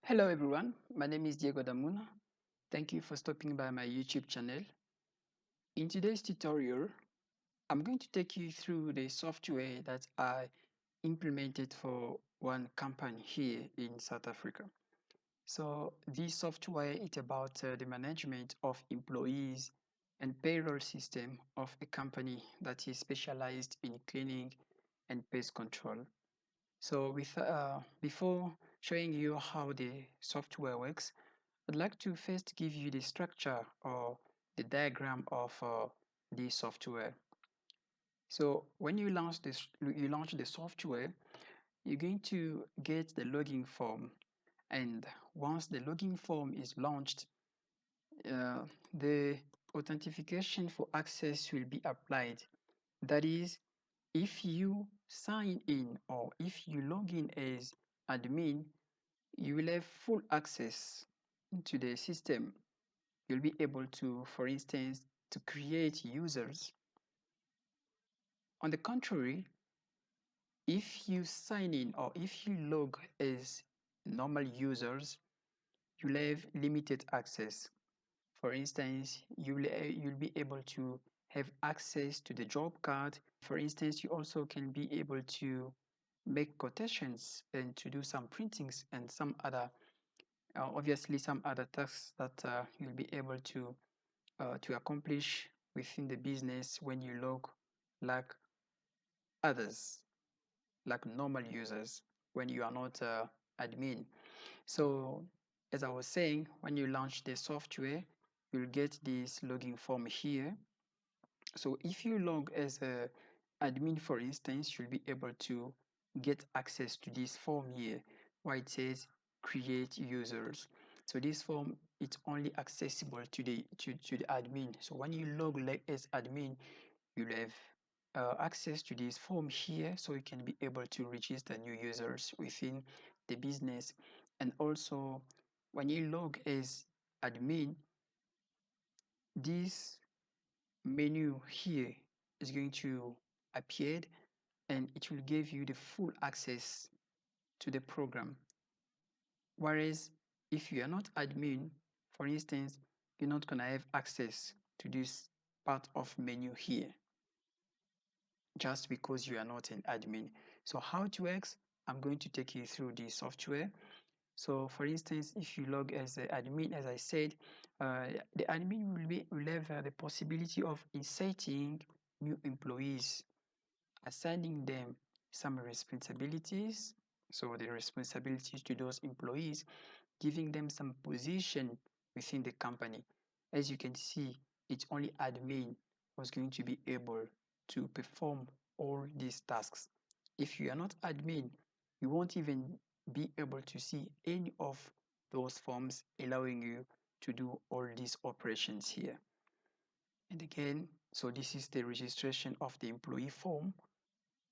Hello everyone, my name is Diego Damuna. Thank you for stopping by my YouTube channel. In today's tutorial, I'm going to take you through the software that I implemented for one company here in South Africa. So this software is about the management of employees and payroll system of a company that is specialized in cleaning and pest control. So before showing you how the software works, I'd like to first give you the structure or the diagram of the software. So when you launch the software, you're going to get the login form, and once the login form is launched, the authentication for access will be applied. That is, if you sign in or if you log in as admin, you will have full access to the system. You'll be able to, for instance, to create users. On the contrary, if you sign in or if you log as normal users, you'll have limited access. For instance, you'll be able to have access to the job card. For instance, you also can be able to make quotations and to do some printings and some other, obviously some other tasks that you'll be able to accomplish within the business when you log like others, like normal users, when you are not admin. So as I was saying, when you launch the software, you'll get this login form here. So if you log as a admin, for instance, you'll be able to get access to this form here where it says create users. So this form, it's only accessible to the admin. So when you log like as admin, you'll have access to this form here, so you can be able to register new users within the business. And also when you log as admin, this menu here is going to appear, and it will give you the full access to the program. Whereas if you are not admin, for instance, you're not going to have access to this part of menu here just because you are not an admin. So how it works, I'm going to take you through the software. So for instance, if you log as an admin, as I said, the admin will have the possibility of inserting new employees, assigning them some responsibilities. So the responsibilities to those employees, giving them some position within the company. As you can see, it's only admin who's going to be able to perform all these tasks. If you are not admin, you won't even be able to see any of those forms allowing you to do all these operations here. And again, so this is the registration of the employee form,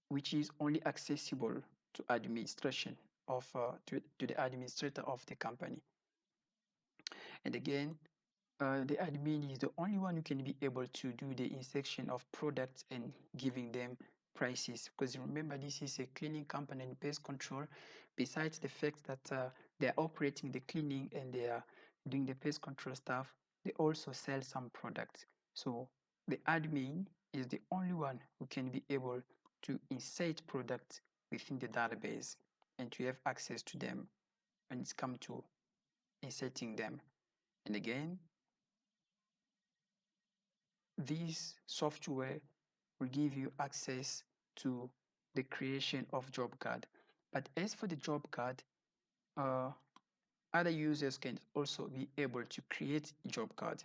which is only accessible to administration to the administrator of the company. And again, the admin is the only one who can be able to do the insertion of products and giving them prices, because remember, this is a cleaning company and pest control. Besides the fact that they're operating the cleaning and they are doing the pest control stuff, they also sell some products. So the admin is the only one who can be able to insert products within the database and to have access to them when it's come to inserting them. And again, this software will give you access to the creation of job card. But as for the job card, uh, other users can also be able to create job card.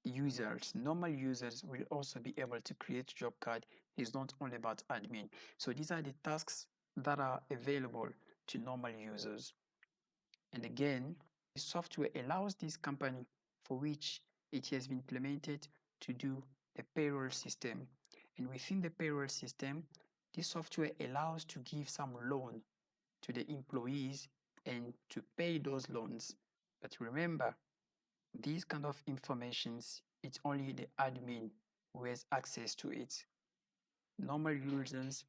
Users, normal users will also be able to create job card. It's not only about admin. So these are the tasks that are available to normal users. And again, the software allows this company for which it has been implemented to do the payroll system. And within the payroll system, this software allows to give some loan to the employees and to pay those loans. But remember, these kind of informations, it's only the admin who has access to it. Normal users,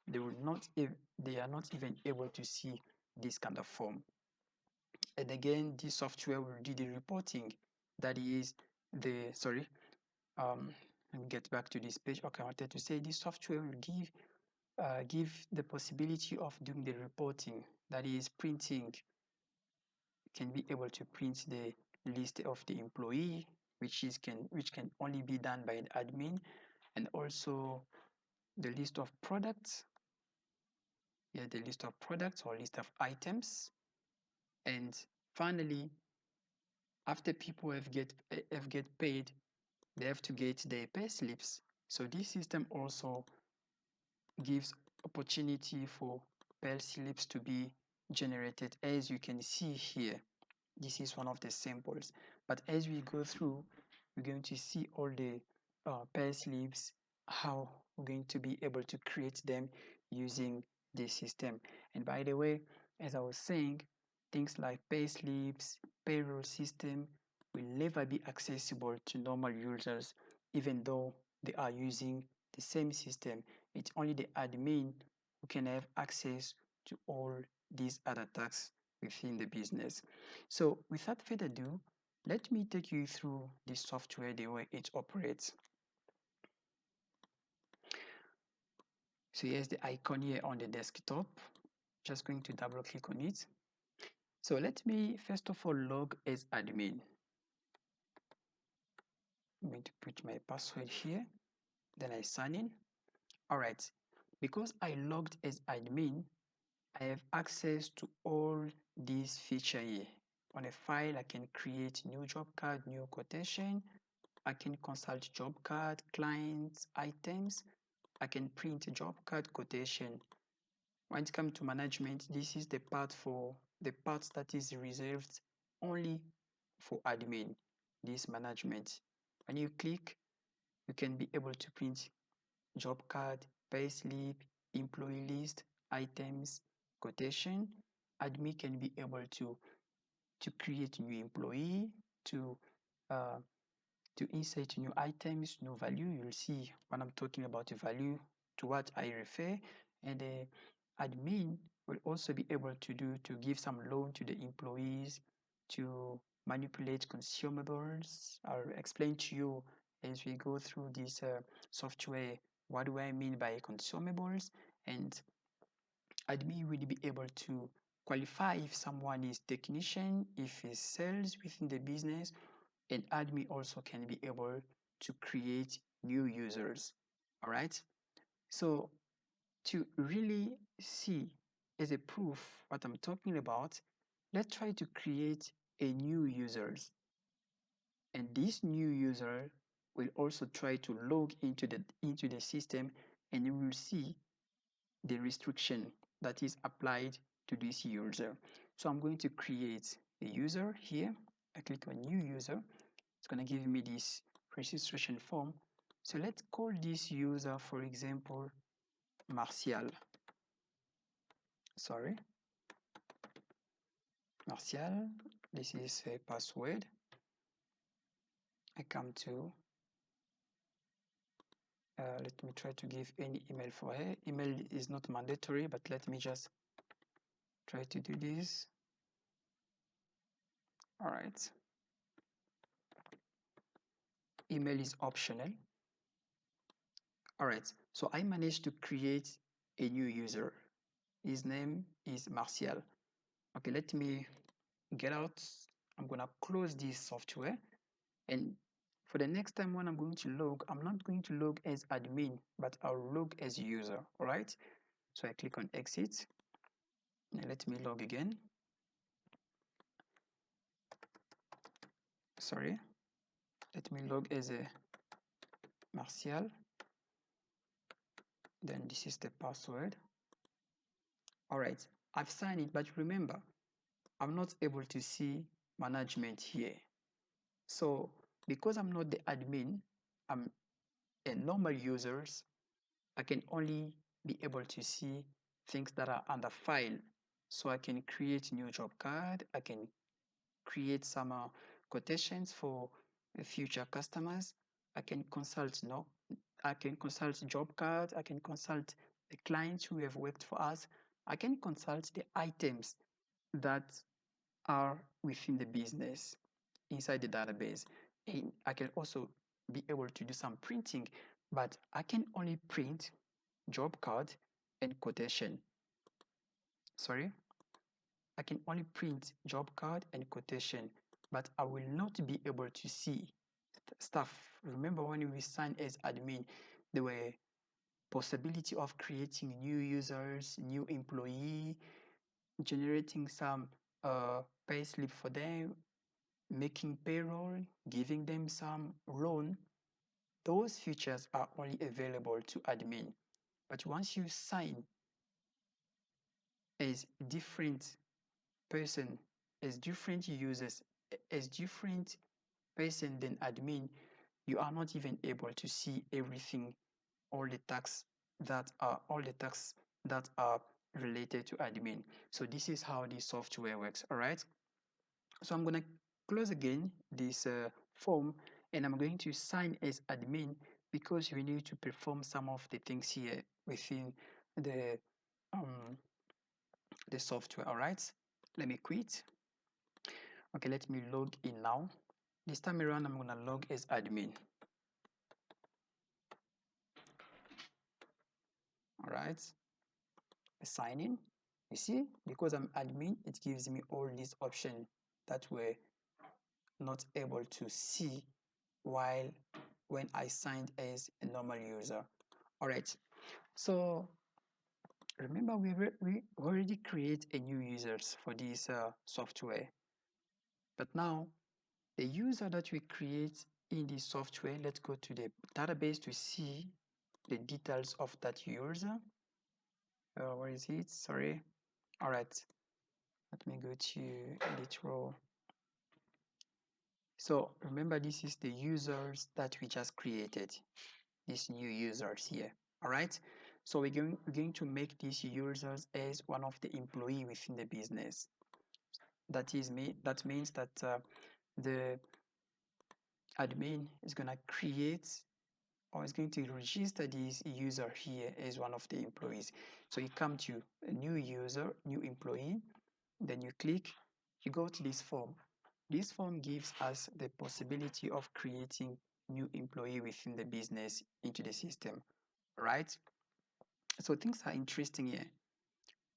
they are not even able to see this kind of form. And again, this software will do the reporting. That is let me get back to this page. Okay, I wanted to say this software will give the possibility of doing the reporting. That is printing, can be able to print the list of the employee, which can only be done by an admin, and also the list of products. Yeah, the list of products or list of items. And finally, after people have get paid, they have to get their pay slips. So this system also gives opportunity for pay slips to be generated, as you can see here. This is one of the samples, but as we go through, we're going to see all the pay slips, how we're going to be able to create them using this system. And by the way, as I was saying, things like pay slips, payroll system will never be accessible to normal users, even though they are using the same system. It's only the admin who can have access to all these other tasks within the business. So without further ado, let me take you through this software, the way it operates. So here's the icon here on the desktop. Just going to double click on it. So let me first of all log as admin. I'm going to put my password here. Then I sign in. All right. Because I logged as admin, I have access to all these features here. On a file, I can create new job card, new quotation. I can consult job card, clients, items. I can print a job card quotation. When it comes to management, this is the part that is reserved only for admin, this management. When you click, you can be able to print job card, payslip, employee list, items, quotation. Admin can be able to create new employee, uh, to insert new items, new value. You'll see when I'm talking about a value to what I refer. And the admin will also be able to give some loan to the employees, to manipulate consumables. I'll explain to you as we go through this software what do I mean by consumables, and admin will be able to qualify if someone is technician, if he's sales within the business, and admin also can be able to create new users. All right. So to really see as a proof what I'm talking about, let's try to create a new users. And this new user will also try to log into the system, and you will see the restriction that is applied to this user. So I'm going to create a user here. I click on new user. It's going to give me this registration form. So let's call this user, for example, Martial. Sorry, Martial. This is a password. I come to, let me try to give any email for her. Email is not mandatory, but let me just try to do this. All right. Email is optional. All right, so I managed to create a new user. His name is Martial. Okay, let me get out. I'm gonna close this software, and for the next time when I'm going to log, I'm not going to log as admin, but I'll log as user. All right, so I click on exit. Now let me log again. Sorry, let me log as a Martial. Then this is the password. All right, I've signed it, but remember, I'm not able to see management here. So because I'm not the admin, I'm a normal user, I can only be able to see things that are under file. So I can create new job card, I can create some quotations for future customers, I can consult, no, I can consult job card, I can consult the clients who have worked for us, I can consult the items that are within the business inside the database. And I can also be able to do some printing, but I can only print job card and quotation. Sorry, I can only print job card and quotation, but I will not be able to see stuff. Remember when we signed as admin, there were possibility of creating new users, new employee, generating some payslip for them, making payroll, giving them some loan. Those features are only available to admin. But once you sign as different person, as different users, as different person than admin, you are not even able to see everything, all the tasks that are related to admin. So this is how the software works. All right. So I'm gonna close again this form, and I'm going to sign as admin because we need to perform some of the things here within the um, the software. All right. Let me quit. Okay, let me log in now. This time around, I'm gonna log as admin. All right. Sign in. You see, because I'm admin, it gives me all these options that were not able to see while when I signed as a normal user. All right, so remember we already create a new users for this software, but now the user that we create in this software, let's go to the database to see the details of that user. Where is it? Sorry. All right, let me go to edit row. So remember, this is the users that we just created, these new users here. All right, so we're going to make these users as one of the employee within the business. That means that the admin is going to create or is going to register this user here as one of the employees. So you come to a new user, new employee, then you click, you go to this form. This form gives us the possibility of creating new employee within the business into the system, right? So things are interesting here.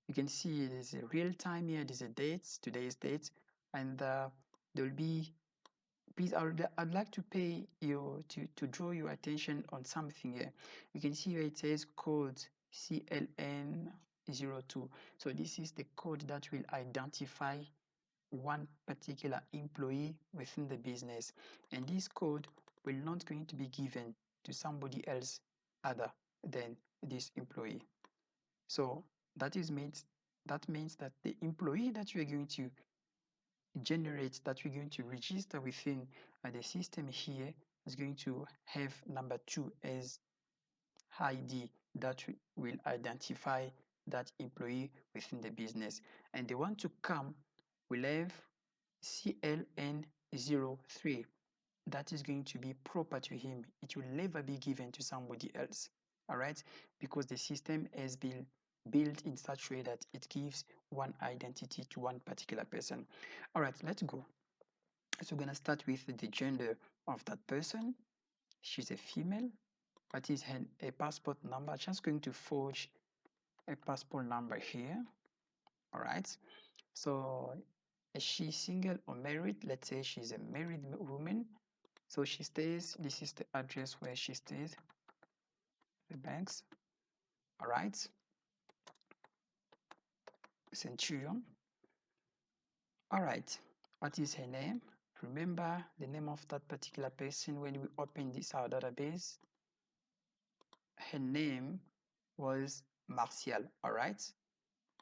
You can see there's a real time here, there's a date, today's date, and there will be, please, I'd like to pay you to draw your attention on something here. You can see where it says code CLN02. So this is the code that will identify one particular employee within the business, and this code will not going to be given to somebody else other than this employee. So that means that the employee that we're going to generate, that we're going to register within the system here, is going to have number 2 as ID that will identify that employee within the business, and the one to come will have CLN03. That is going to be proper to him. It will never be given to somebody else. All right, because the system has been built in such a way that it gives one identity to one particular person. All right, let's go. So we're going to start with the gender of that person. She's a female. What is a passport number? I'm just going to forge a passport number here. All right, so is she single or married? Let's say she's a married woman. So she stays, this is the address where she stays, the banks. All right, Centurion. All right, what is her name? Remember the name of that particular person when we open this our database. Her name was Martial. All right,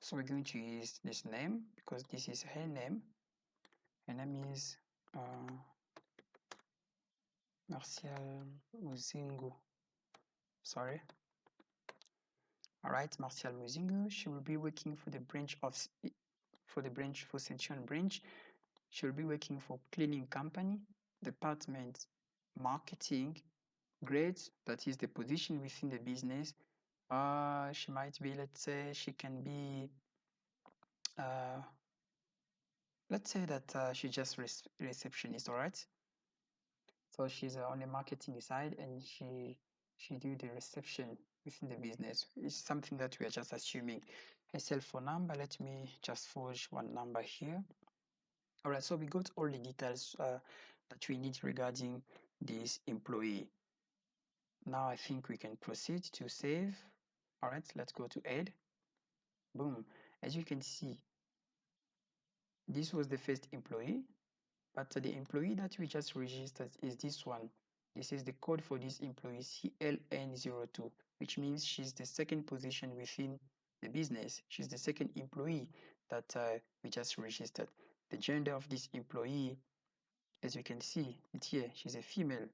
so we're going to use this name because this is her name. Her name is Martial Muzingu. Sorry. All right, Martial Muzingu. She will be working for the branch for Centurion branch. She will be working for cleaning company, department, marketing, grades, that is the position within the business. She might be, let's say, she can be let's say that she's just receptionist, all right? So she's on the marketing side, and she do the reception within the business. It's something that we are just assuming. Her cell phone number, let me just forge one number here. All right, so we got all the details that we need regarding this employee. Now I think we can proceed to save. All right, let's go to add. Boom. As you can see, this was the first employee, but the employee that we just registered is this one. This is the code for this employee, CLN02, which means she's the second position within the business. She's the second employee that we just registered. The gender of this employee, as you can see it here, she's a female.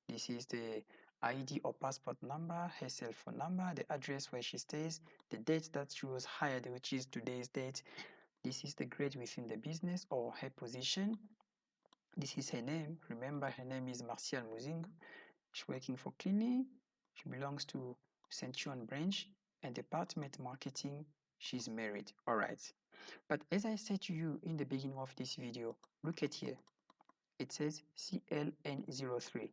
This is the ID or passport number, her cell phone number, the address where she stays, the date that she was hired, which is today's date. This is the grade within the business or her position. This is her name. Remember, her name is Martial Muzingo. She's working for cleaning. She belongs to Centurion branch and department marketing. She's married. All right. But as I said to you in the beginning of this video, look at here. It says CLN03.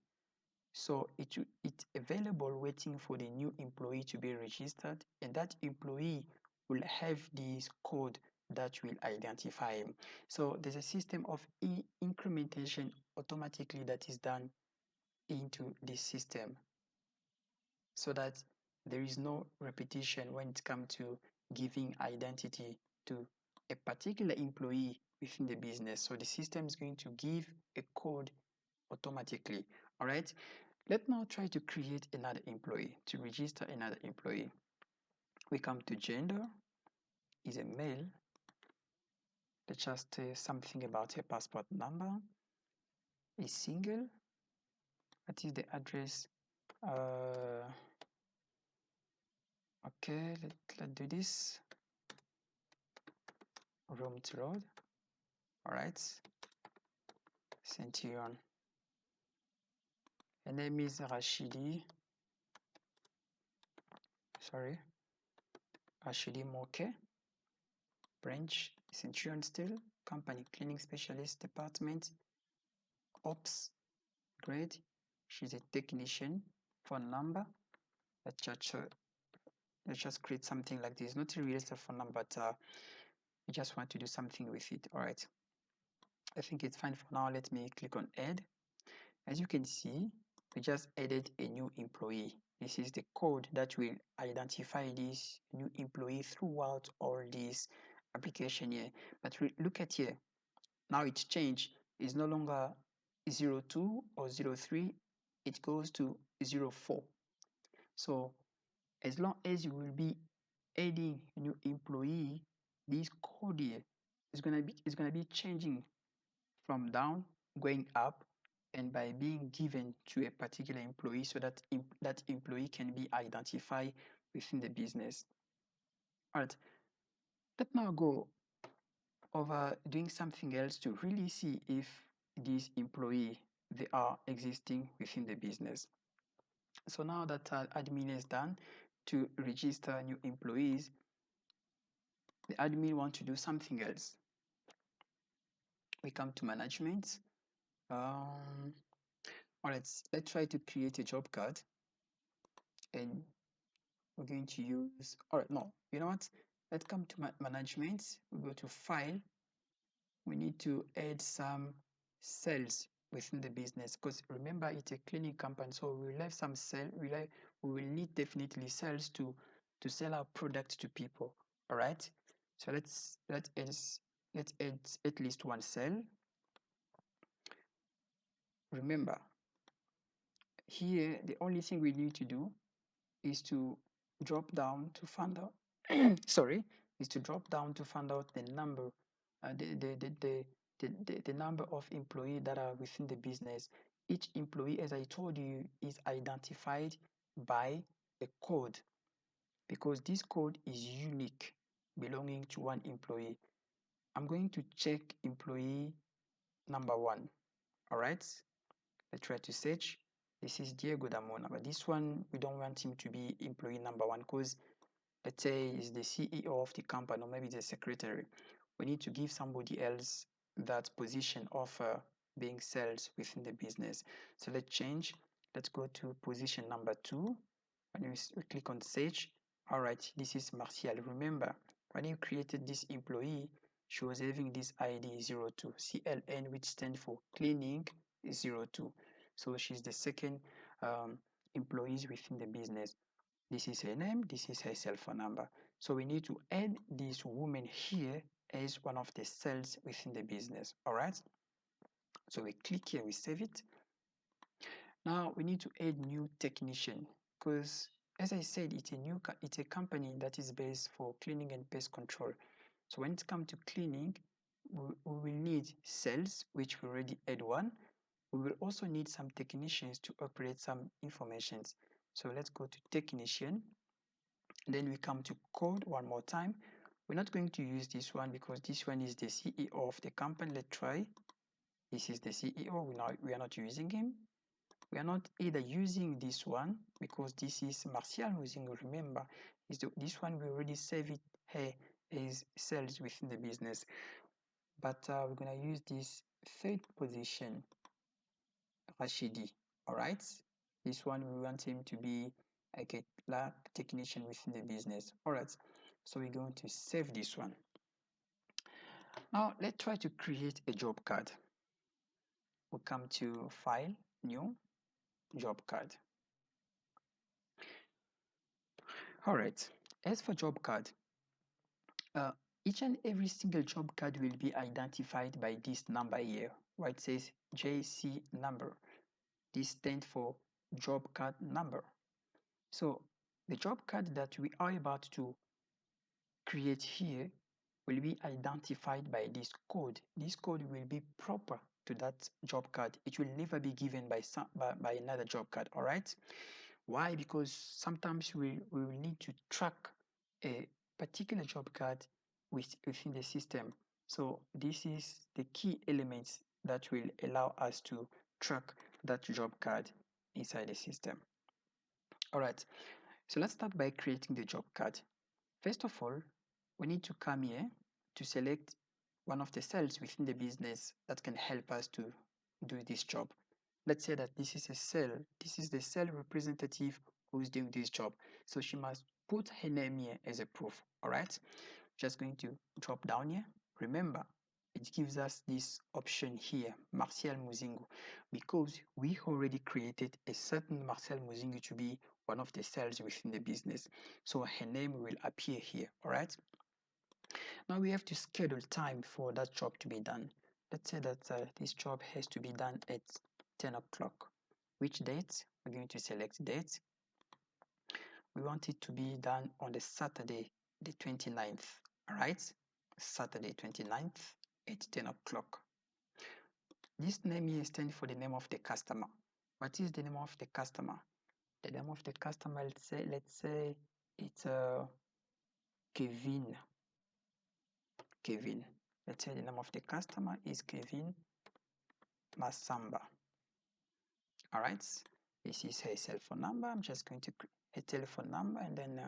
So it's available waiting for the new employee to be registered, and that employee will have this code that will identify him. So there's a system of incrementation automatically that is done into this system so that there is no repetition when it comes to giving identity to a particular employee within the business. So the system is going to give a code automatically. All right. Let's now try to create another employee, to register another employee. We come to gender, is a male. Let's just say something about her passport number. Is single. That is the address. Okay, let's do this. Room to road. All right. Centurion. Her name is Rashidi. Sorry. Rashidi Moke. Branch, Centurion still. Company, cleaning specialist department. Ops, grade. She's a technician. Phone number. Let's just create something like this. Not a real cell phone number, but we just want to do something with it. All right. I think it's fine for now. Let me click on add. As you can see, we just added a new employee. This is the code that will identify this new employee throughout all this application here. But look at here. Now it's changed. It's no longer 02 or 03. It goes to 04. So as long as you will be adding a new employee, this code here is gonna be changing from down going up, and by being given to a particular employee so that that employee can be identified within the business. All right, let's now go over doing something else to really see if these employee they are existing within the business. So now that admin is done to register new employees, the admin want to do something else. We come to management. All right, let's try to create a job card, and we're going to use, all right, no, you know what? Let's come to management. We go to file. We need to add some sales within the business, because remember it's a cleaning company, so we will have some sale. We will need definitely sales to sell our product to people. All right, so let's add at least one sale. Remember, here the only thing we need to do is to drop down to find out sorry, is to drop down to find out the number, the number of employees that are within the business. Each employee, as I told you, is identified by a code, because this code is unique, belonging to one employee. I'm going to check employee number 1. All right, let's try to search. This is Diego Damuna, but this one we don't want him to be employee number 1, because let's say he's the CEO of the company, or maybe the secretary. We need to give somebody else that position of being sales within the business. So let's change. Let's go to position number 2. When we click on search, all right, this is Martial. Remember, when you created this employee, she was having this ID 02, CLN, which stands for Cleaning 02. So she's the second employees within the business. This is her name, this is her cell phone number. So we need to add this woman here as one of the cells within the business. All right. So we click here, we save it. Now we need to add new technician because, as I said, it's a company that is based for cleaning and pest control. So when it comes to cleaning, we will need cells, which we already add one. We will also need some technicians to operate some informations. So let's go to technician. Then we come to code one more time. We're not going to use this one because this one is the CEO of the company. Let's try. This is the CEO. We are not using him. We are not either using this one because this is Martial Muzingo. Remember, this one we already save it here as sales within the business. But we're going to use this third position, Rashidi. All right. This one we want him to be like a lab technician within the business. All right. So we're going to save this one. Now let's try to create a job card. We'll come to File, New, Job Card. All right. As for job card, each and every single job card will be identified by this number here, where it says JC number. This stands for job card number. So the job card that we are about to create here will be identified by this code. This code will be proper to that job card. It will never be given by another job card. All right. Why? Because sometimes we will need to track a particular job card within the system. So this is the key elements that will allow us to track that job card inside the system. All right, so let's start by creating the job card. First of all, we need to come here to select one of the cells within the business that can help us to do this job. Let's say that this is a cell. This is the cell representative who's doing this job. So she must put her name here as a proof. All right. Just going to drop down here. Remember, it gives us this option here, Martial Muzingo, because we already created a certain Martial Muzingo to be one of the cells within the business. So her name will appear here. All right. Now we have to schedule time for that job to be done. Let's say that this job has to be done at 10 o'clock. Which date? We're going to select date. We want it to be done on the Saturday, the 29th. All right? Saturday 29th at 10 o'clock. This name here stands for the name of the customer. What is the name of the customer? The name of the customer, let's say it's Kevin. Kevin. Let's say the name of the customer is Kevin Masamba. All right, this is her cell phone number. I'm just going to create a telephone number and then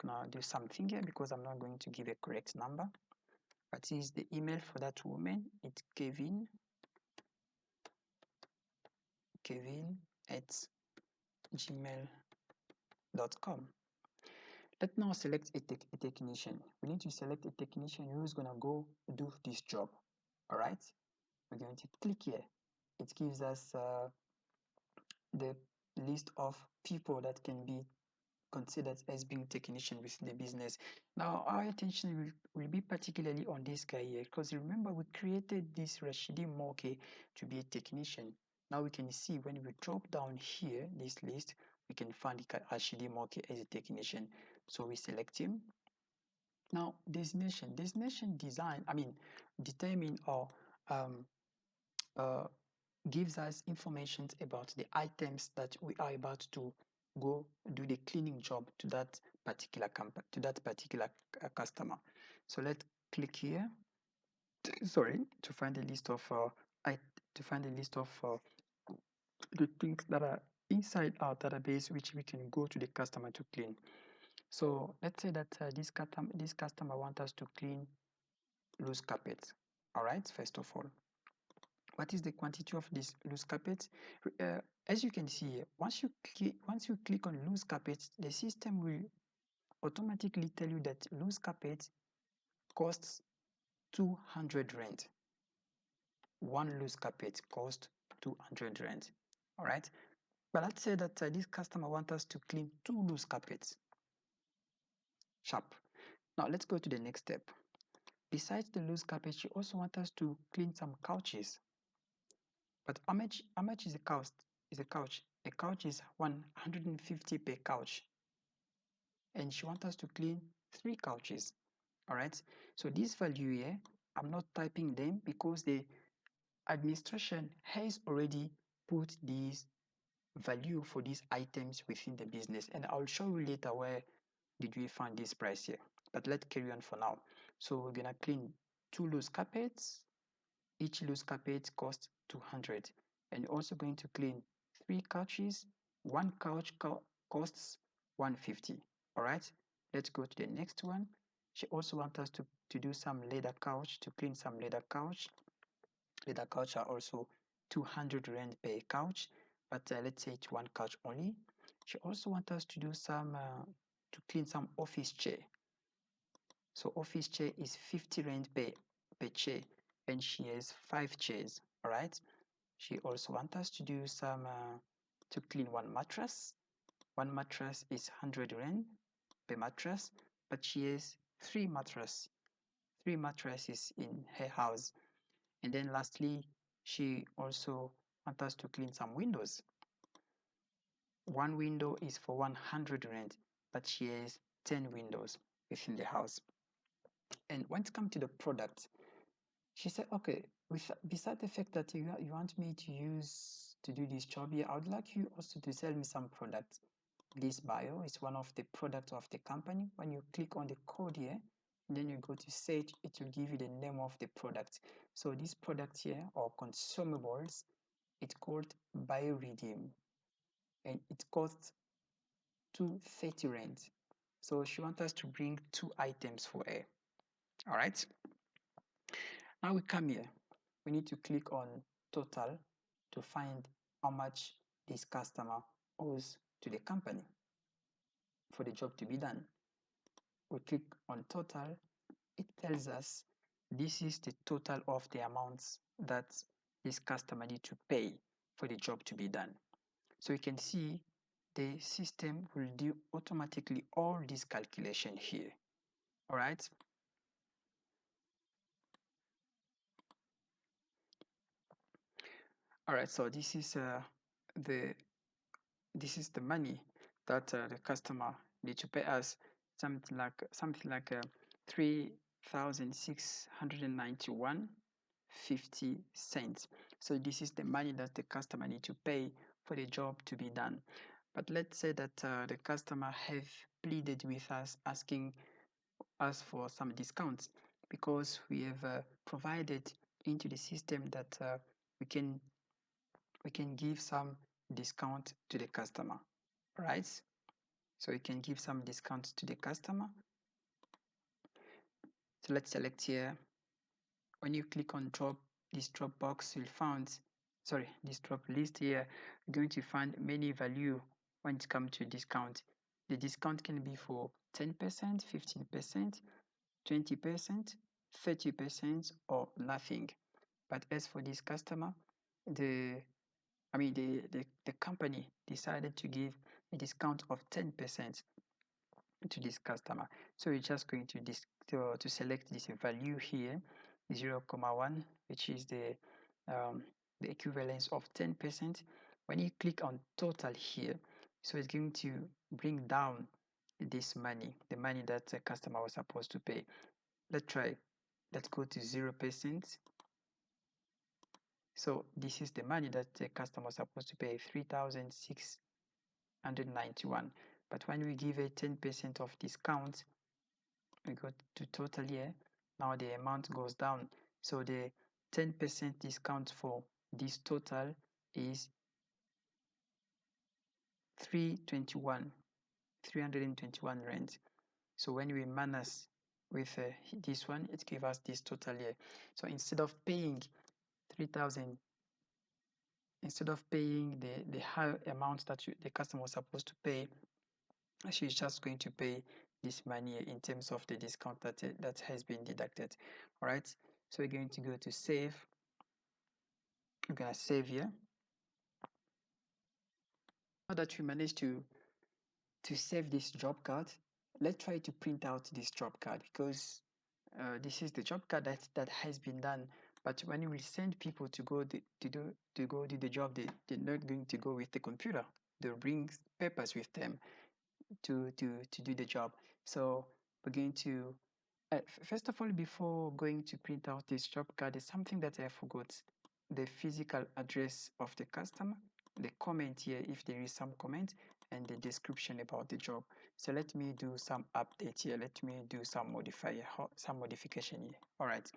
gonna do something here because I'm not going to give a correct number. What is the email for that woman? It's Kevin at gmail.com. Let's now select a technician. We need to select a technician who's gonna go do this job. All right, we're going to click here. It gives us the list of people that can be considered as being technician within the business. Now our attention will be particularly on this guy here because remember we created this Rashidi Moke to be a technician. Now we can see when we drop down here this list, we can find Rashidi Moke as a technician. So we select him. Now determine or gives us information about the items that we are about to go do the cleaning job to that particular company, to that particular customer. So let's click here. Sorry, to find a list of the things that are inside our database, which we can go to the customer to clean. So let's say that this customer wants us to clean loose carpets. All right, first of all, what is the quantity of this loose carpet? As you can see here, once you click on loose carpet, the system will automatically tell you that loose carpet costs 200 rand. One loose carpet costs 200 rand. All right, but let's say that this customer wants us to clean 2 loose carpets. Sharp. Now let's go to the next step. Besides the loose carpet, she also wants us to clean some couches. But how much is a couch? A couch is 150 per couch. And she wants us to clean 3 couches. All right. So this value here, I'm not typing them because the administration has already put these value for these items within the business. And I'll show you later where did we find this price here. But let's carry on for now. So we're gonna clean 2 loose carpets. Each loose carpet costs 200. And you're also going to clean 3 couches. One couch costs 150. All right, let's go to the next one. She also wants us to do some leather couch, to clean some leather couch. Leather couch are also 200 rand per couch, but let's say it's one couch only. She also wants us to do some to clean some office chair. So office chair is 50 rand per chair, and she has 5 chairs. All right. She also wants us to do some to clean one mattress. One mattress is 100 rand per mattress, but she has 3 mattresses in her house. And then lastly, she also wants us to clean some windows. One window is for 100 rand, but she has 10 windows within the house. And when it comes to the product, she said, okay, beside the fact that you want me to do this job here, I would like you also to sell me some products. This bio is one of the products of the company. When you click on the code here, and then you go to search, it will give you the name of the product. So this product here, or consumables, it's called BioRedeem, and it costs 230 rand. So she wants us to bring 2 items for her. All right. Now we come here. We need to click on total to find how much this customer owes to the company for the job to be done. We click on total. It tells us this is the total of the amounts that this customer needs to pay for the job to be done. So you can see the system will do automatically all this calculation here. All right. All right. So this is the money that the customer need to pay us, something like 3,691.50. So this is the money that the customer need to pay for the job to be done. But let's say that the customer have pleaded with us, asking us for some discounts, because we have provided into the system that we can give some discount to the customer, right? So we can give some discount to the customer. So let's select here. When you click on this drop box, you'll find, this drop list here, you're going to find many value when it comes to discount. The discount can be for 10%, 15%, 20%, 30%, or nothing. But as for this customer, the company decided to give a discount of 10% to this customer. So you're just going to select this value here, 0.1, which is the equivalence of 10%. When you click on total here, so it's going to bring down this money, the money that the customer was supposed to pay. Let's go to 0%. So this is the money that the customer was supposed to pay, 3,691. But when we give a 10% of discount, we go to total here. Now the amount goes down. So the 10% discount for this total is 321 rand. So when we with this one, it gives us this total here. So instead of paying 3,000, instead of paying the high amount that the customer was supposed to pay, she's just going to pay this money in terms of the discount that has been deducted. All right, so we're going to go to save. I'm gonna save here. Now that we managed to save this job card, let's try to print out this job card, because this is the job card that has been done. But when you will send people to go do the job, they're not going to go with the computer. They'll bring papers with them to do the job. So we're going to first of all, before going to print out this job card, there's something that I forgot: the physical address of the customer, the comment here if there is some comment, and the description about the job. So let me do some update here. Let me do some modification here. All right,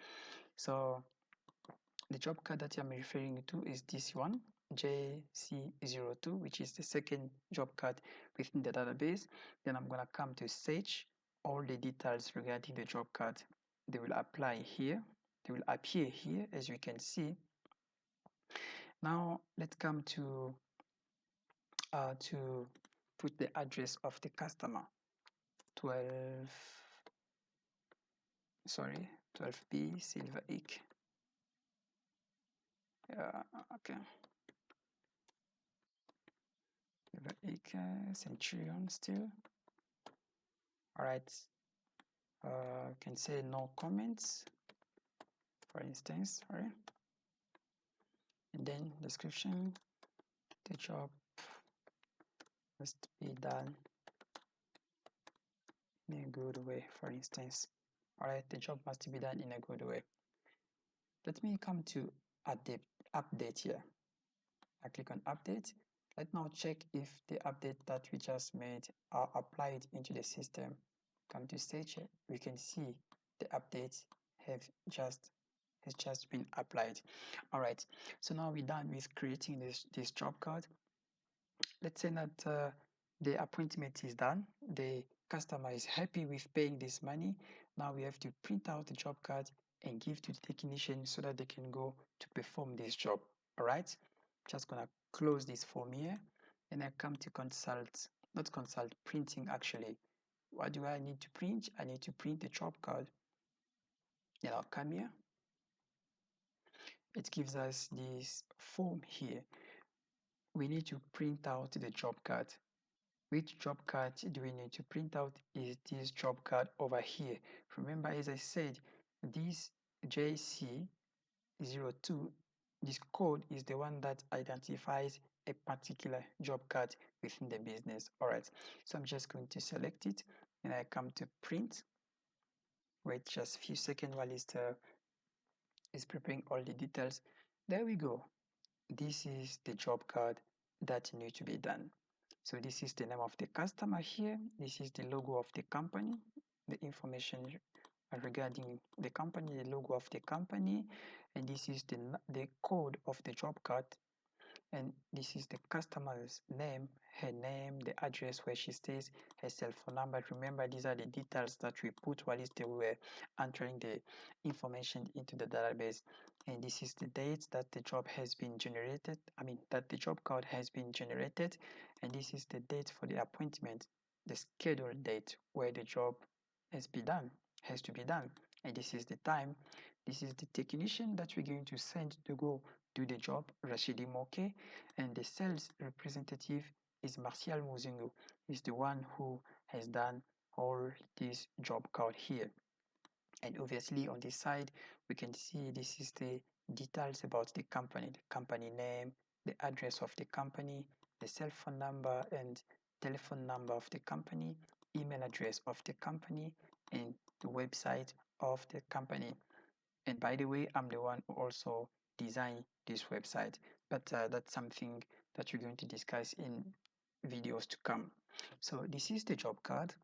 so the job card that I'm referring to is this one, JC02, which is the second job card within the database. Then I'm going to come to search. All the details regarding the job card, they will apply here. They will appear here, as you can see. Now let's come to put the address of the customer. 12B Silver Egg. Okay. Silver Egg, Centurion still. All right. Can say no comments, for instance. All right. And then description: the job must be done in a good way, for instance. All right, the job must be done in a good way. Let me come to update here. I click on update. Let's now check if the update that we just made are applied into the system. Come to stage, we can see the updates has just been applied. All right, so now we're done with creating this job card. Let's say that the appointment is done, the customer is happy with paying this money. Now we have to print out the job card and give to the technician so that they can go to perform this job. All right, just gonna close this form here, and I come to consult, not consult, printing actually. What do I need to print? I need to print the job card. Then I'll come here. It gives us this form here. We need to print out the job card. Which job card do we need to print out? Is this job card over here. Remember, as I said, this JC02, this code is the one that identifies a particular job card within the business. All right, so I'm just going to select it, and I come to print. Wait just a few seconds while it's preparing all the details. There we go. This is the job card that needs to be done. So this is the name of the customer here. This is the logo of the company, the information regarding the company, the logo of the company, and this is the code of the job card, and this is the customer's name, her name, the address where she stays, her cell phone number. Remember, these are the details that we put while they were entering the information into the database. And this is the date that the job has been generated, that the job card has been generated. And this is the date for the appointment, the scheduled date where the job has to be done. And this is the time. This is the technician that we're going to send to go do the job, Rashidi Moke, and the sales representative is Martial Muzingo. He's the one who has done all this job card here. And obviously on this side, we can see this is the details about the company name, the address of the company, the cell phone number and telephone number of the company, email address of the company, and the website of the company. And by the way, I'm the one who also designed this website, but that's something that we're going to discuss in videos to come. So this is the job card,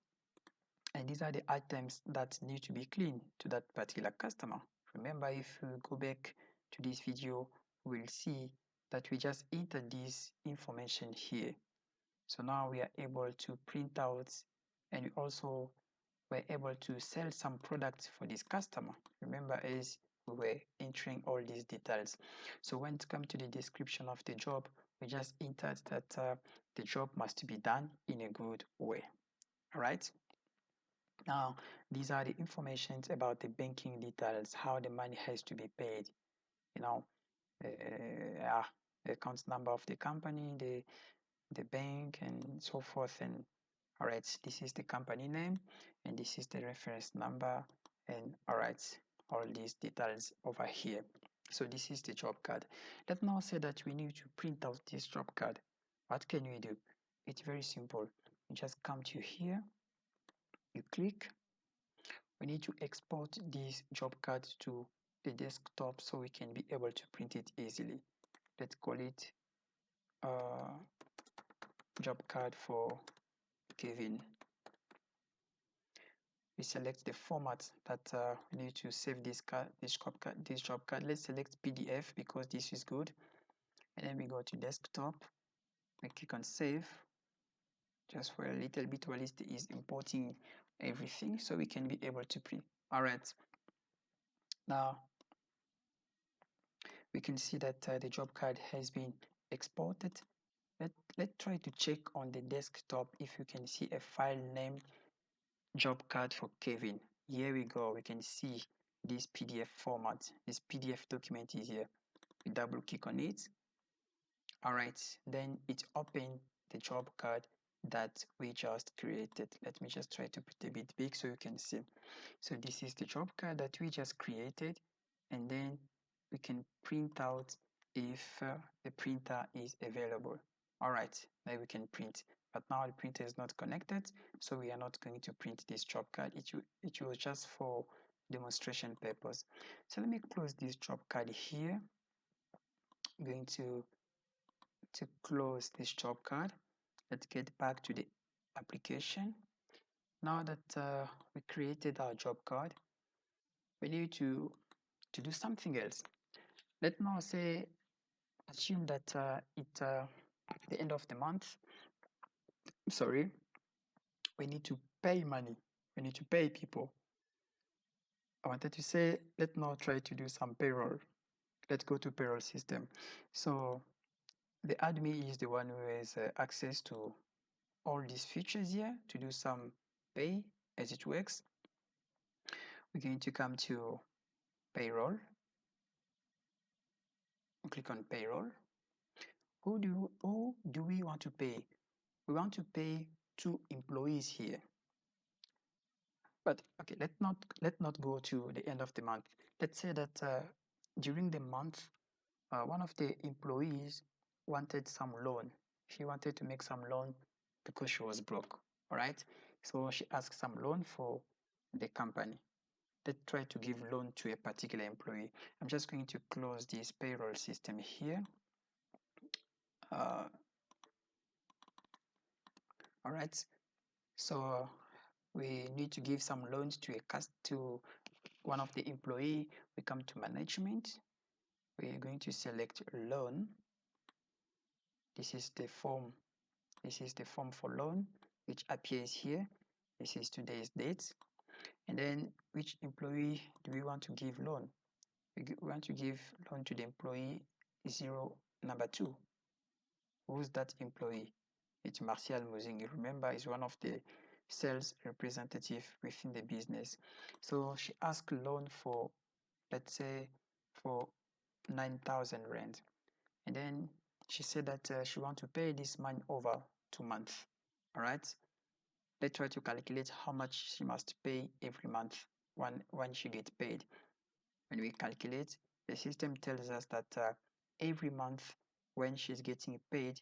and these are the items that need to be cleaned to that particular customer. Remember, if we go back to this video, we'll see that we just entered this information here. So now we are able to print out, and we also we're able to sell some products for this customer. Remember, as we were entering all these details. So when it comes to the description of the job, we just entered that the job must be done in a good way. All right. Now, these are the informations about the banking details, how the money has to be paid. You know, the account number of the company, the bank, and so forth. And all right, this is the company name, and this is the reference number, and all right, all these details over here. So this is the job card. Let's now say that we need to print out this job card. What can we do? It's very simple. You just come to here, you click. We need to export this job card to the desktop so we can be able to print it easily. Let's call it job card for Kevin. We select the format that we need to save this job card. Let's select PDF because this is good. And then we go to desktop. We click on save. Just for a little bit while it is importing everything so we can be able to print. All right. Now we can see that the job card has been exported. Let's try to check on the desktop if you can see a file name job card for Kevin. Here we go. We can see this PDF format. This PDF document is here. We double click on it. All right, then it opened the job card that we just created. Let me just try to put a bit big so you can see. So this is the job card that we just created, and then we can print out if the printer is available. All right, now we can print, but now the printer is not connected, so we are not going to print this job card. It was just for demonstration purpose. So let me close this job card here. I'm going to close this job card. Let's get back to the application. Now that we created our job card, we need to do something else. Let's now say, assume that at the end of the month, sorry, we need to pay money. We need to pay people. I wanted to say, let's now try to do some payroll. Let's go to payroll system. So the admin is the one who has access to all these features here to do some pay as it works. We're going to come to payroll. Click on payroll. Who do we want to pay? We want to pay 2 employees here. But okay, let's not go to the end of the month. Let's say that during the month, one of the employees wanted some loan. She wanted to make some loan because she was broke. All right, so she asked some loan for the company. Let's try to give loan to a particular employee. I'm just going to close this payroll system here. All right, so we need to give some loans to one of the employee. We come to management. We're going to select loan. This is the form. This is the form for loan, which appears here. This is today's date. And then which employee do we want to give loan? We want to give loan to the employee 0 number 2. Who's that employee? It's Martial Muzingi. Remember, is one of the sales representative within the business. So she asked loan for, let's say, for 9,000 rand. And then she said that she wants to pay this money over 2 months. All right. Let's try to calculate how much she must pay every month when she gets paid. When we calculate, the system tells us that every month when she's getting paid,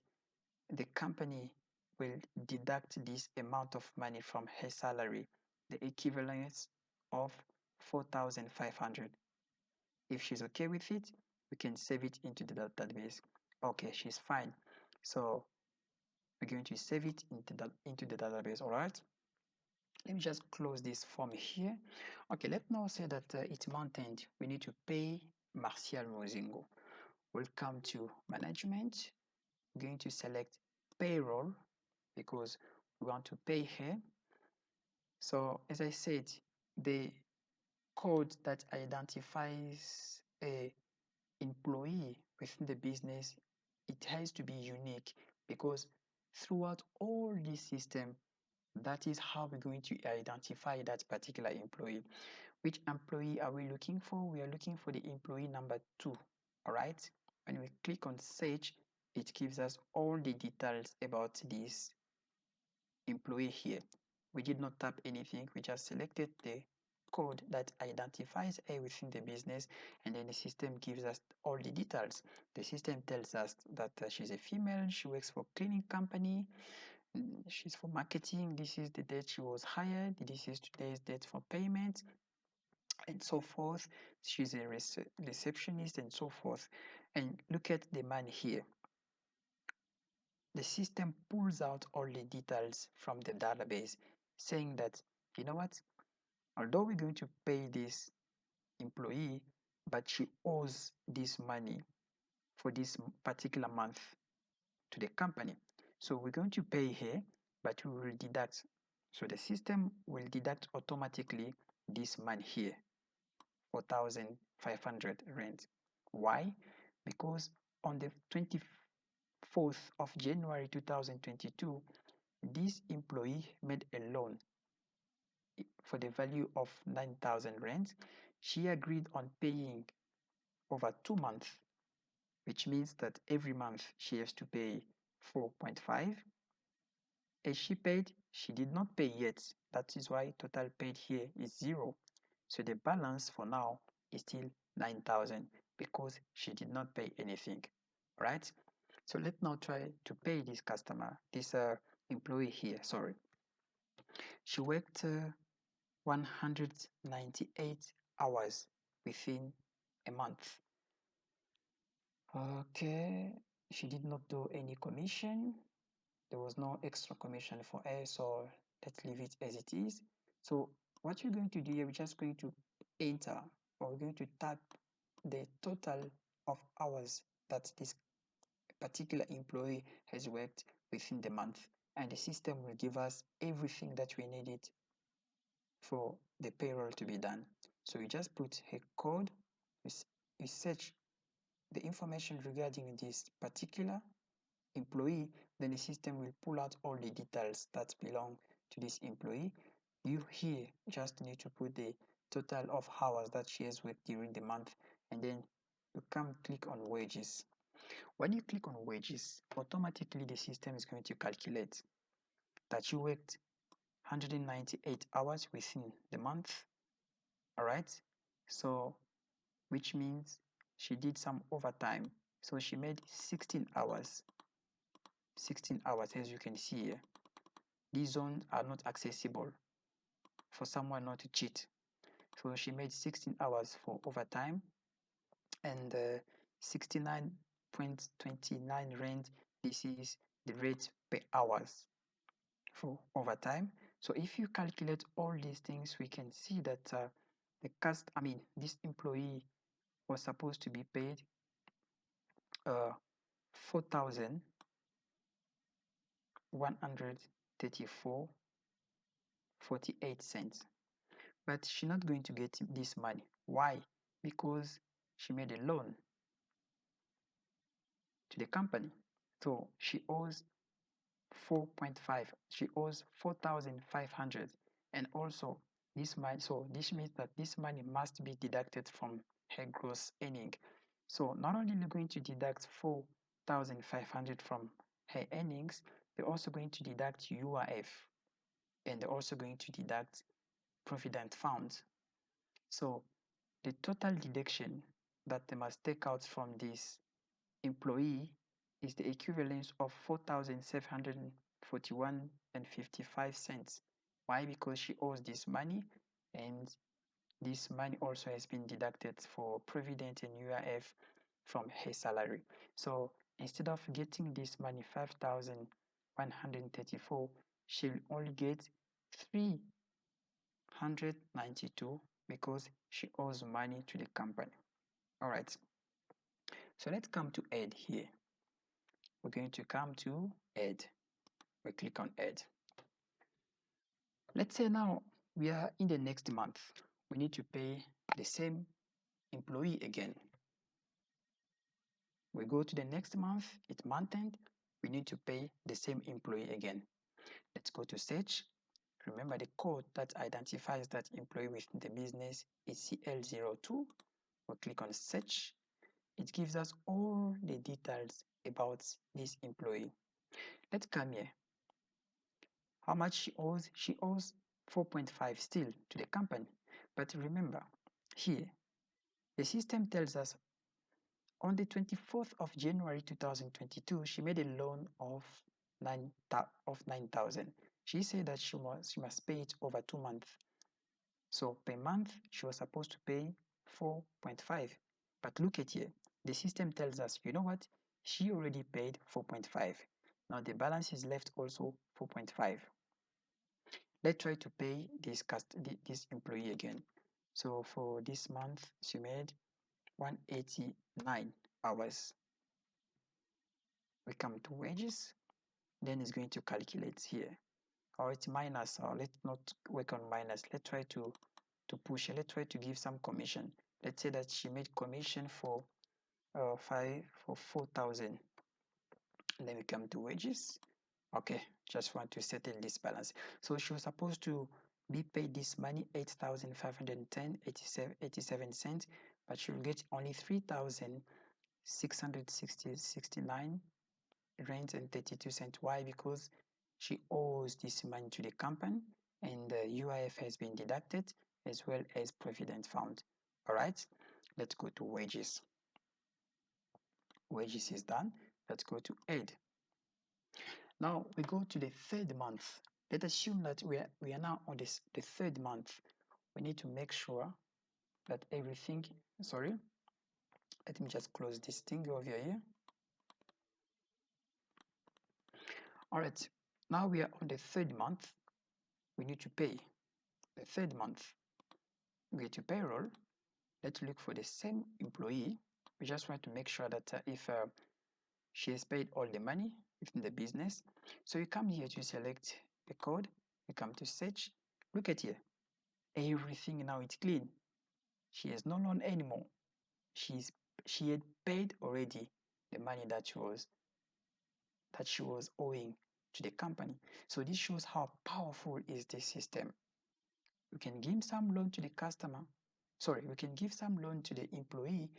the company will deduct this amount of money from her salary, the equivalent of 4,500. If she's okay with it, we can save it into the database. Okay, she's fine. So we're going to save it into the database. All right. Let me just close this form here. Okay, let's now say that it's month end. We need to pay Martial Mozingo. We'll come to management. We're going to select payroll because we want to pay her. So as I said, the code that identifies a employee within the business, it has to be unique, because throughout all this system, that is how we're going to identify that particular employee. Which employee are we looking for? We are looking for the employee number 2. All right. When we click on search, it gives us all the details about this employee here. We did not tap anything. We just selected the code that identifies A within the business, and then the system gives us all the details. The system tells us that she's a female, she works for cleaning company, she's for marketing, this is the date she was hired, this is today's date for payment, and so forth. She's a receptionist, and so forth. And look at the man here. The system pulls out all the details from the database, saying that, you know what, although we're going to pay this employee, but she owes this money for this particular month to the company. So we're going to pay her, but we will deduct. So the system will deduct automatically this money here, 4,500 rand. Why? Because on the 24th of January 2022, this employee made a loan for the value of 9,000 rand. She agreed on paying over 2 months, which means that every month she has to pay 4.5. As she paid, she did not pay yet. That is why total paid here is 0. So the balance for now is still 9,000 because she did not pay anything. Right? So let's now try to pay this customer, this employee here, sorry. She worked 198 hours within a month. Okay, she did not do any commission. There was no extra commission for her, so let's leave it as it is. So what you're going to do here, we're just going to enter, or we're going to type the total of hours that this particular employee has worked within the month, and the system will give us everything that we needed for the payroll to be done. So you just put a code, you search the information regarding this particular employee, then the system will pull out all the details that belong to this employee. You here just need to put the total of hours that she has worked during the month, and then you come click on wages. When you click on wages, automatically the system is going to calculate that you worked 198 hours within the month. All right, so which means she did some overtime, so she made 16 hours. 16 hours, as you can see here. These zones are not accessible for someone not to cheat. So she made 16 hours for overtime, and 69.29 rand, this is the rate per hours for overtime. So if you calculate all these things, we can see that this employee was supposed to be paid 4,134.48, but she's not going to get this money. Why? Because she made a loan to the company, so she owes 4.5. She owes 4,500, and also this money. So this means that this money must be deducted from her gross earning. So not only are they going to deduct 4,500 from her earnings, they're also going to deduct UIF, and they're also going to deduct provident funds. So the total deduction that they must take out from this employee is the equivalent of 4,741 and 55 cents. Why? Because she owes this money, and this money also has been deducted for provident and UIF from her salary. So instead of getting this money 5,134, she'll only get 392 because she owes money to the company. All right. So let's come to add here. We're going to come to add. We click on add. Let's say now We are in the next month. We need to pay the same employee again. We go to the next month, it's month end, we need to pay the same employee again. Let's go to search. Remember the code that identifies that employee within the business is CL02. We click on search. It gives us all the details about this employee. Let's come here. How much she owes? She owes 4.5 still to the company. But remember, here, the system tells us on the 24th of January 2022, she made a loan of 9,000. She said that she must pay it over 2 months. So per month, she was supposed to pay 4.5. But look at here, the system tells us, you know what? She already paid 4.5. Now the balance is left also 4.5. Let's try to pay this employee again. So for this month, she made 189 hours. We come to wages, then it's going to calculate here. Or it's minus, or let's not work on minus. Let's try to push it. Let's try to give some commission. Let's say that she made commission for 4,000. Then we come to wages. Okay, just want to settle this balance. So she was supposed to be paid this money, 8,510.87 cents, but she will get only 3,669 rands and 32 cents. Why? Because she owes this money to the company, and the UIF has been deducted as well as provident fund. All right, let's go to wages. Wages is done. Let's go to aid. Now we go to the third month. Let's assume that we are now on the third month. We need to make sure that everything, sorry, let me just close this thing over here. All right, now we are on the third month. We need to pay the third month. We go to payroll. Let's look for the same employee. We just want to make sure that if she has paid all the money within the business. So you come here to select the code, you come to search, look at here, everything now it's clean. She has no loan anymore. She had paid already the money that she was owing to the company. So this shows how powerful is this system. We can give some loan to the customer. Sorry, we can give some loan to the employee.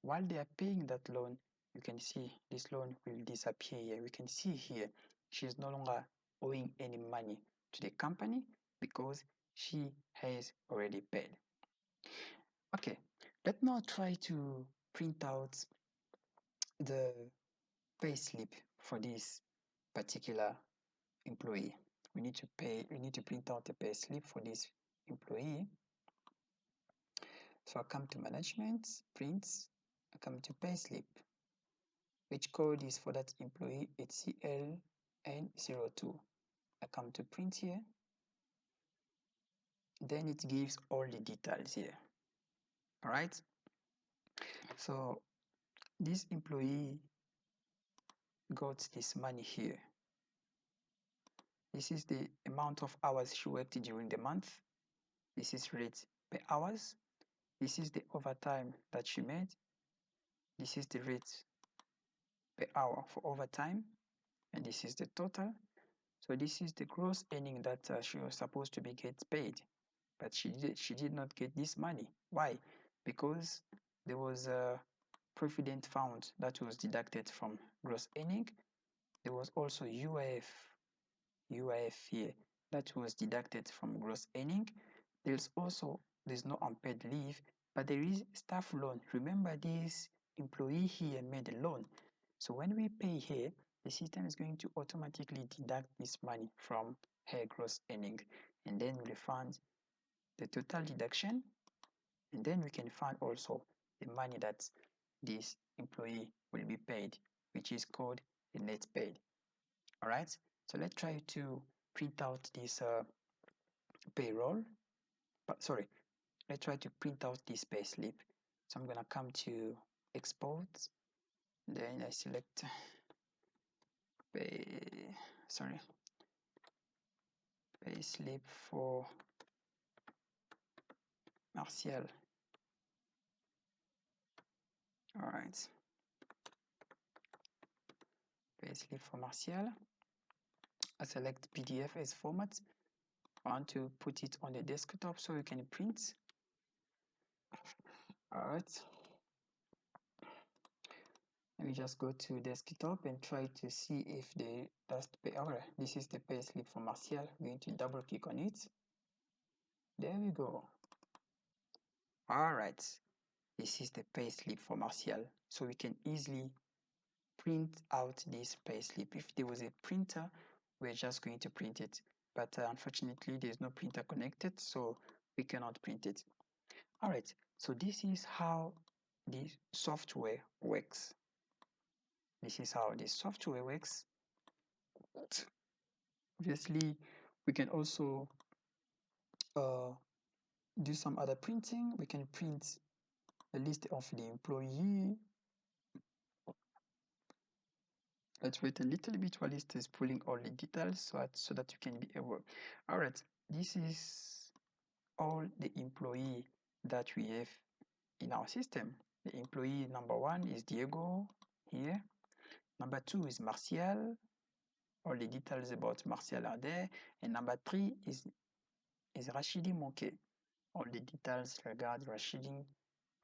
While they are paying that loan, you can see this loan will disappear here. We can see here she is no longer owing any money to the company because she has already paid. Okay, let's now try to print out the payslip for this particular employee. We need to print out a payslip for this employee. So I come to management, prints, I come to payslip. Which code is for that employee? It's CLN02. I come to print here. Then it gives all the details here. All right. So this employee got this money here. This is the amount of hours she worked during the month. This is rate per hours. This is the overtime that she made. This is the rate per hour for overtime. And this is the total. So this is the gross earning that she was supposed to be get paid. But she did not get this money. Why? Because there was a provident fund that was deducted from gross earning. There was also UIF here that was deducted from gross earning. There's no unpaid leave, but there is staff loan. Remember, this employee here made a loan. So when we pay here, the system is going to automatically deduct this money from her gross earning, and then we find the total deduction, and then we can find also the money that this employee will be paid, which is called the net paid. All right, so let's try to print out this payroll. Sorry, let's try to print out this payslip. So I'm gonna come to export, then I select payslip for Martial. All right. Payslip for Martial. I select PDF as format. I want to put it on the desktop so you can print. All right. Let me just go to desktop and try to see if that's the pay. Alright, this is the payslip for Martial. I'm going to double click on it. There we go. Alright, this is the payslip for Martial. So we can easily print out this payslip. If there was a printer, we're just going to print it. But unfortunately, there's no printer connected, so we cannot print it. Alright, so this is how the software works. This is how the software works. Obviously, we can also do some other printing. We can print the list of the employee. Let's wait a little bit while it is pulling all the details so that you can be aware. All right, this is all the employee that we have in our system. The employee number 1 is Diego here. Number 2 is Martial. All the details about Martial are there. And number 3 is Rashidi Moke. All the details regarding Rashidi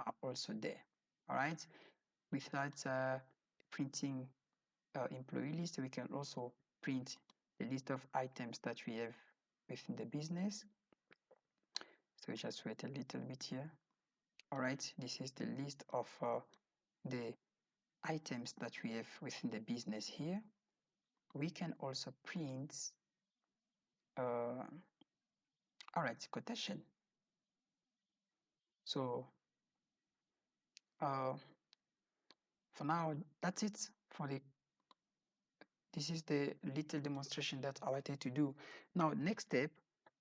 are also there. All right. Without printing employee list, we can also print the list of items that we have within the business. So we just wait a little bit here. All right. This is the list of the items that we have within the business here. We can also print all right, quotation. So for now, that's it for this is the little demonstration that I wanted to do. Now, next step,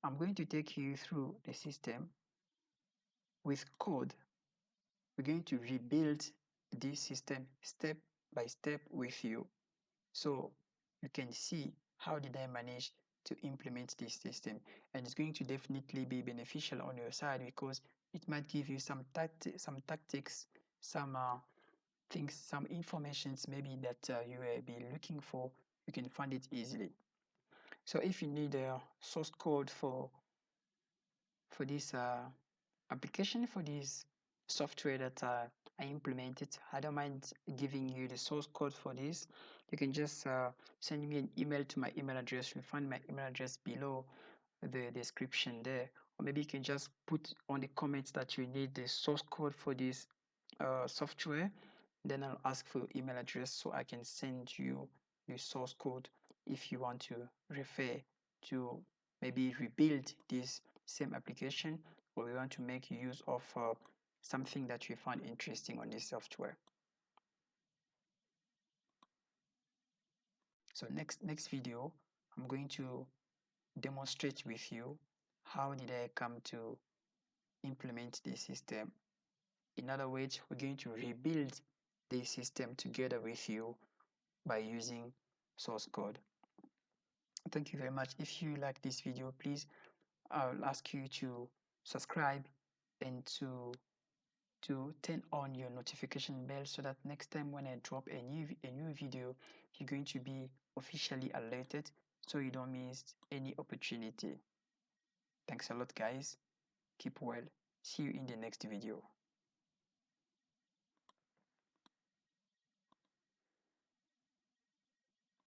I'm going to take you through the system with code. We're going to rebuild this system step by step with you, so you can see how did I manage to implement this system. And it's going to definitely be beneficial on your side because it might give you some tactics, some things, some informations maybe that you will be looking for. You can find it easily. So if you need a source code for this application, for this software that I implemented, I don't mind giving you the source code for this. You can just send me an email to my email address. You'll find my email address below the description there, or maybe you can just put on the comments that you need the source code for this software. Then I'll ask for your email address so I can send you the source code if you want to refer to maybe rebuild this same application, or we want to make use of something that you find interesting on this software. So next video, I'm going to demonstrate with you how did I come to implement this system. In other words, we're going to rebuild this system together with you by using source code. Thank you very much. If you like this video, please, I'll ask you to subscribe and to turn on your notification bell so that next time when I drop a new video, you're going to be officially alerted so you don't miss any opportunity. Thanks a lot, guys. Keep well. See you in the next video.